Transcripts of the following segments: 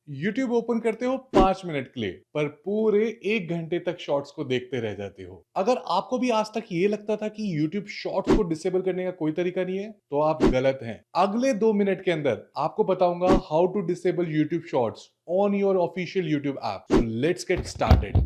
YouTube open करते हो 5 minute के लिए पर पूरे 1 घंटे तक शॉर्ट्स को देखते रह जाते हो। अगर आपको भी आज तक ये लगता था कि YouTube शॉर्ट्स को डिसेबल करने का कोई तरीका नहीं है तो आप गलत हैं। अगले 2 मिनट के अंदर आपको बताऊंगा how to disable YouTube shorts on your official YouTube app. So let's get started.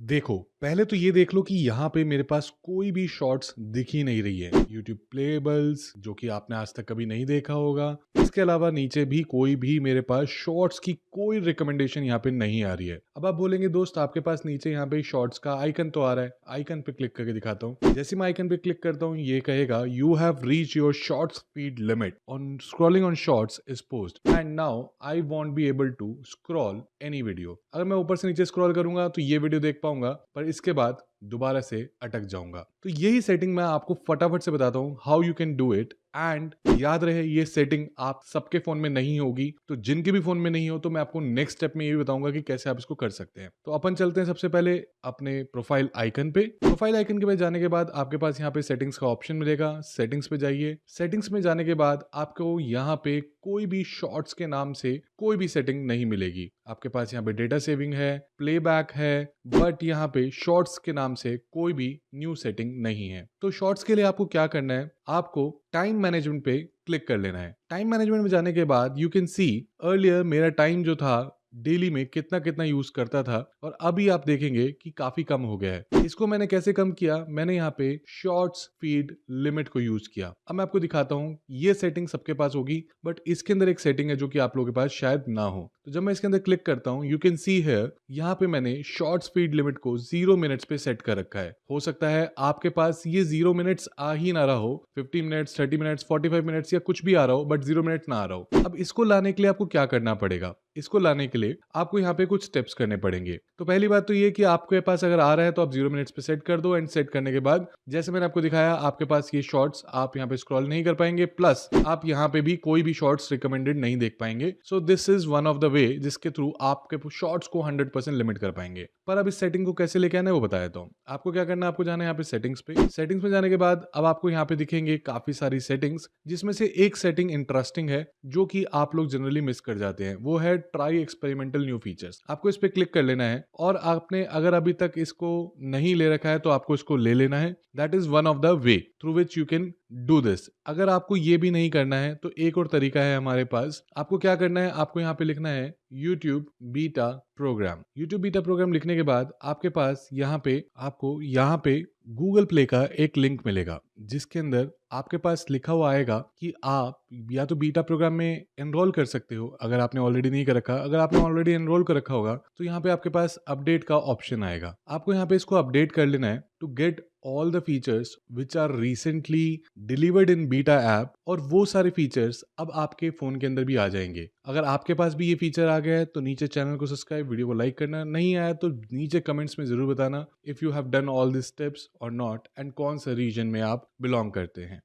देखो, पहले तो ये देख लो कि यहाँ पे मेरे पास कोई भी शॉर्ट्स दिख ही नहीं रही है। YouTube प्लेबल्स जो कि आपने आज तक कभी नहीं देखा होगा। इसके अलावा नीचे भी कोई भी मेरे पास शॉर्ट्स की कोई रिकमेंडेशन यहाँ पे नहीं आ रही है। अब आप बोलेंगे दोस्त आपके पास नीचे यहाँ पे शॉर्ट्स का आइकन तो आ रहा है, आइकन पे क्लिक करके दिखाता हूँ। जैसे मैं आइकन पे क्लिक करता हूँ ये कहेगा you have reach your shorts feed limit on scrolling on shorts is paused and now I won't be able to scroll any video. अगर मैं ऊपर से नीचे स्क्रॉल करूंगा तो ये वीडियो देख पाऊंगा पर इसके बाद दोबारा से अटक जाऊंगा। तो यही सेटिंग मैं आपको फटाफट से बताता हूं how you can do it. And याद रहे ये सेटिंग आप सबके फोन में नहीं होगी, तो जिनके भी फोन में नहीं हो तो मैं आपको नेक्स्ट स्टेप में ये भी बताऊंगा कि कैसे आप इसको कर सकते हैं। तो अपन चलते हैं सबसे पहले अपने प्रोफाइल आइकन पे। प्रोफाइल आइकन के पास जाने के बाद आपके पास यहाँ पे सेटिंग्स का ऑप्शन मिलेगा। सेटिंग्स पे जाइए। सेटिंग्स में जाने के बाद आपको यहाँ पे कोई भी शॉर्ट्स के नाम से कोई भी सेटिंग नहीं मिलेगी। आपके पास यहाँ पे डेटा सेविंग है, प्लेबैक है, बट यहाँ पे शॉर्ट्स के नाम से कोई भी न्यू सेटिंग नहीं है। तो शॉर्ट्स के लिए आपको क्या करना है, आपको टाइम मैनेजमेंट पे क्लिक कर लेना है। टाइम मैनेजमेंट में जाने के बाद यू कैन सी अर्लियर मेरा टाइम जो था डेली में कितना कितना यूज करता था और अभी आप देखेंगे कि काफी कम हो गया है। इसको मैंने कैसे कम किया, मैंने यहाँ पे शॉर्ट्स फीड लिमिट को यूज किया। अब मैं आपको दिखाता हूँ। ये सेटिंग सबके पास होगी बट इसके अंदर एक सेटिंग है जो कि आप लोगों के पास शायद ना हो। तो जब मैं इसके अंदर क्लिक करता हूँ यू कैन सी हियर, यहाँ पे मैंने शॉर्ट स्पीड लिमिट को 0 मिनट्स पे सेट कर रखा है। हो सकता है आपके पास ये 0 मिनट्स आ ही ना रहा हो, 50 मिनट्स, 30 मिनट्स, 45 मिनट्स या कुछ भी आ रहा हो बट 0 मिनट ना आ रहा हो। अब इसको लाने के लिए आपको क्या करना पड़ेगा, इसको लाने के लिए आपको यहाँ पे कुछ स्टेप्स करने पड़ेंगे। तो पहली बात तो ये कि आपके पास अगर आ रहा है तो आप 0 मिनट्स पे सेट कर दो। एंड सेट करने के बाद जैसे मैंने आपको दिखाया आपके पास ये शॉर्ट्स आप यहाँ पे स्क्रॉल नहीं कर पाएंगे, प्लस आप यहाँ पे भी कोई भी शॉर्ट्स रिकमेंडेड नहीं देख पाएंगे। So this is one of the way जिसके थ्रू आपके शॉर्ट्स को 100% लिमिट कर पाएंगे। पर अब इस सेटिंग को कैसे लेके आना है वो बता देता हूँ। आपको क्या करना है, आपको जाना है यहाँ पे सेटिंग्स पे। सेटिंग्स में जाने के बाद अब आपको यहाँ पे दिखेंगे काफी सारी सेटिंग्स, जिसमें से एक सेटिंग इंटरेस्टिंग है जो कि आप लोग जनरली मिस कर जाते हैं। वो है ट्राई एक्सपेरिमेंटल न्यू फीचर्स। आपको इस पे क्लिक कर लेना है और आपने अगर अभी तक इसको नहीं ले रखा है तो आपको इसको ले लेना है। That is one of the way through which you can do this. अगर आपको ये भी नहीं करना है तो एक और तरीका है हमारे पास। आपको क्या करना है, आपको यहाँ पे लिखना है YouTube beta program. YouTube beta program लिखने के बाद आपके पास यहाँ पे गूगल प्ले का एक लिंक मिलेगा जिसके अंदर आपके पास लिखा हुआ आएगा कि आप या तो बीटा प्रोग्राम में एनरोल कर सकते हो अगर आपने ऑलरेडी नहीं कर रखा। अगर आपने ऑलरेडी एनरोल कर रखा होगा तो यहाँ पे आपके पास अपडेट का ऑप्शन आएगा। आपको यहाँ पे इसको अपडेट कर लेना है to get all the features which are recently delivered in beta app. और वो सारे फीचर्स अब आपके फोन के अंदर भी आ जाएंगे। अगर आपके पास भी ये फीचर आ गया है तो नीचे चैनल को सब्सक्राइब, वीडियो को लाइक करना, नहीं आया तो नीचे कमेंट्स में जरूर बताना if you have done all this steps और नॉट, एंड कौन सा रीजन में आप बिलोंग करते हैं।